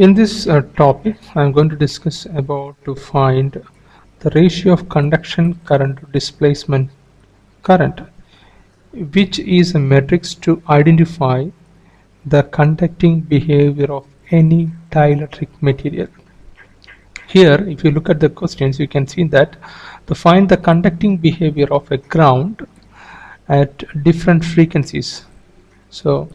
In this topic, I am going to discuss about to find the ratio of conduction current to displacement current, which is a matrix to identify the conducting behavior of any dielectric material. Here, if you look at the questions, you can see that to find the conducting behavior of a ground at different frequencies. So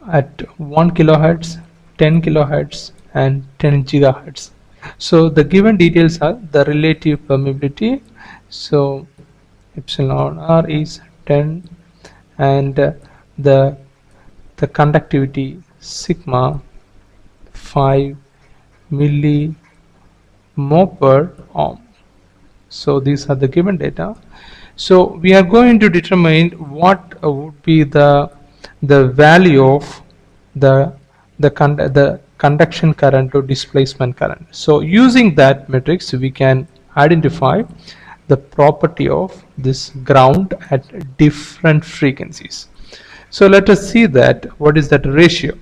at 1 kilohertz, 10 kilohertz and 10 gigahertz. So the given details are the relative permeability. So epsilon r is 10 and the conductivity sigma 5 millimole per ohm. So these are the given data. So we are going to determine what would be the value of the conduction current to displacement current. So using that matrix, we can identify the property of this ground at different frequencies. So let us see that what is that ratio.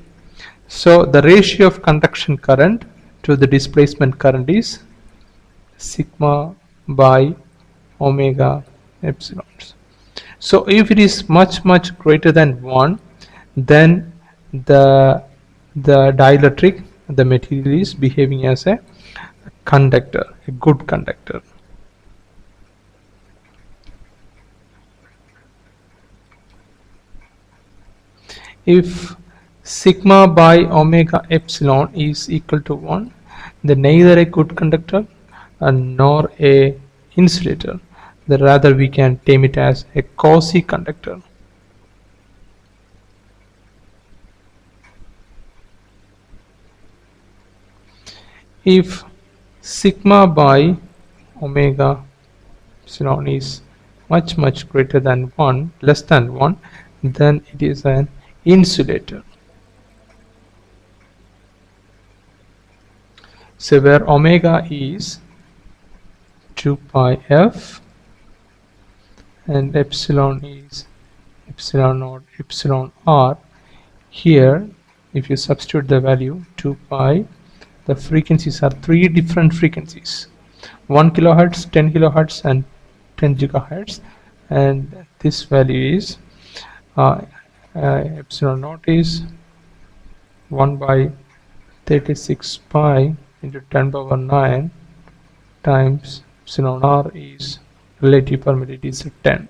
So the ratio of conduction current to the displacement current is sigma by omega epsilon. So if it is much greater than 1, then the dielectric, the material is behaving as a conductor, a good conductor. If sigma by omega epsilon is equal to 1, then neither a good conductor nor a insulator, then rather we can term it as a quasi-conductor. If sigma by omega epsilon is much greater than 1, less than 1, then it is an insulator. So where omega is 2 pi f and epsilon is epsilon naught epsilon r, here if you substitute the value 2 pi, the frequencies are 3 different frequencies: 1 kilohertz, 10 kilohertz and 10 gigahertz, and this value is epsilon naught is 1 by 36 pi into 10 power 9 times epsilon r is relative permeability is 10.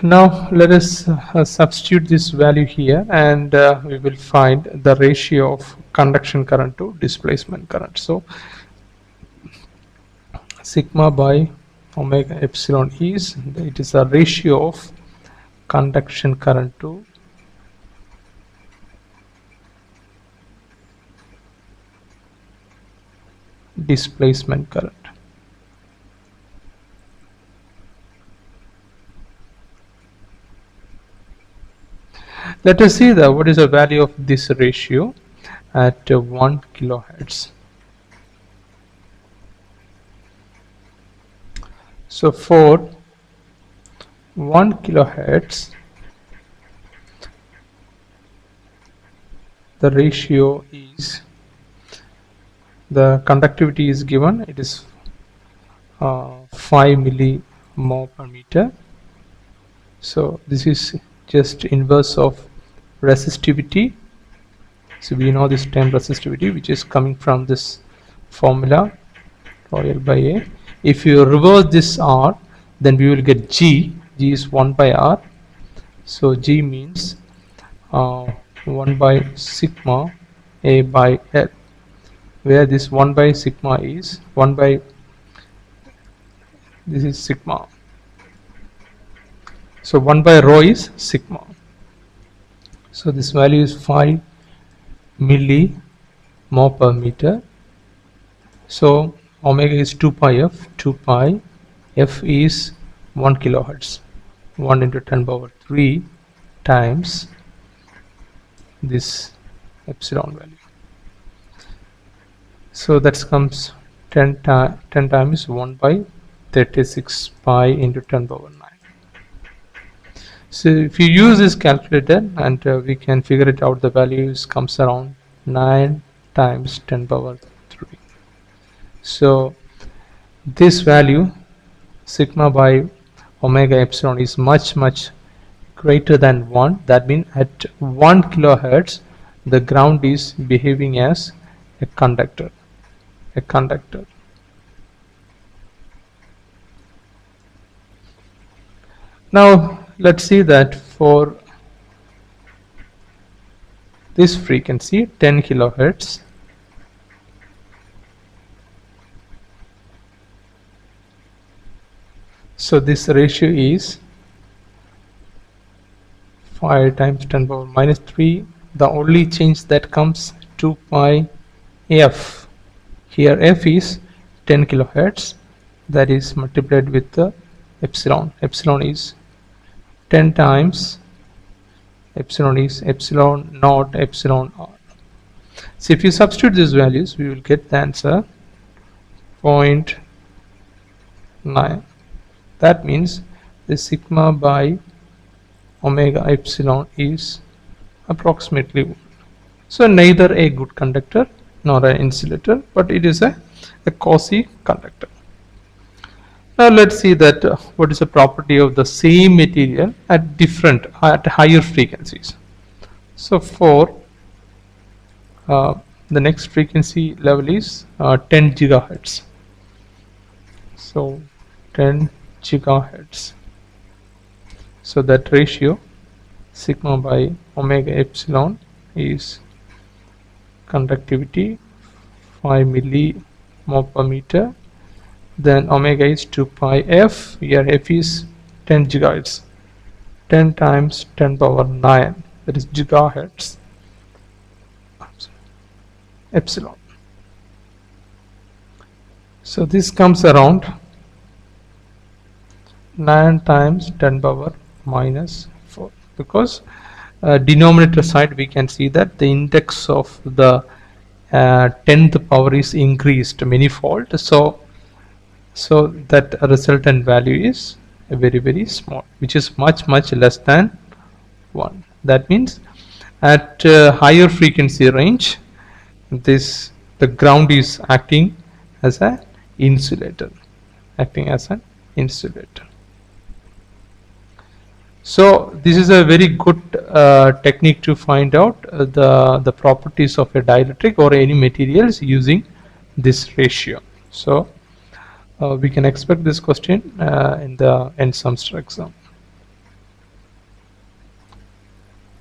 Now let us substitute this value here, and we will find the ratio of conduction current to displacement current. So sigma by omega epsilon is, it is a ratio of conduction current to displacement current. Let us see what is the value of this ratio at 1 kilohertz. So for 1 kilohertz, the ratio is, the conductivity is given, it is 5 millimole per meter. So this is just inverse of resistivity. So we know this term resistivity, which is coming from this formula rho L by A. If you reverse this R, then we will get G. G is 1 by R. So G means 1 by sigma A by L, where this 1 by sigma is 1 by, this is sigma. So 1 by rho is sigma. So this value is 5 millimole per meter. So omega is 2 pi f. 2 pi f is 1 kilohertz. 1 into 10 power 3 times this epsilon value. So that comes 10 times 1 by 36 pi into 10 power 9. So if you use this calculator, and we can figure it out, the values comes around 9 times 10 power 3. So this value sigma by omega epsilon is much greater than 1. That means at 1 kilohertz the ground is behaving as a conductor. Now let's see that for this frequency 10 kilohertz, so this ratio is 5 times 10 power minus 3. The only change that comes 2 pi f. Here f is 10 kilohertz, that is multiplied with the epsilon. Epsilon is 10 times epsilon is epsilon naught epsilon r. So if you substitute these values, we will get the answer 0.9. That means the sigma by omega epsilon is approximately 1. So neither a good conductor nor an insulator, but it is a quasi conductor. Now let's see that what is the property of the same material at higher frequencies. So for the next frequency level is 10 gigahertz. So 10 gigahertz. So that ratio sigma by omega epsilon is conductivity 5 millimole per meter. Then omega is 2 pi f. Here f is 10 gigahertz. 10 times 10 power 9, that is gigahertz epsilon. So this comes around 9 times 10 power minus 4, because denominator side we can see that the index of the 10th power is increased manifold, so that resultant value is very small, which is much less than 1. That means at higher frequency range, the ground is acting as an insulator. So this is a very good technique to find out the properties of a dielectric or any materials using this ratio. So we can expect this question in the end semester exam.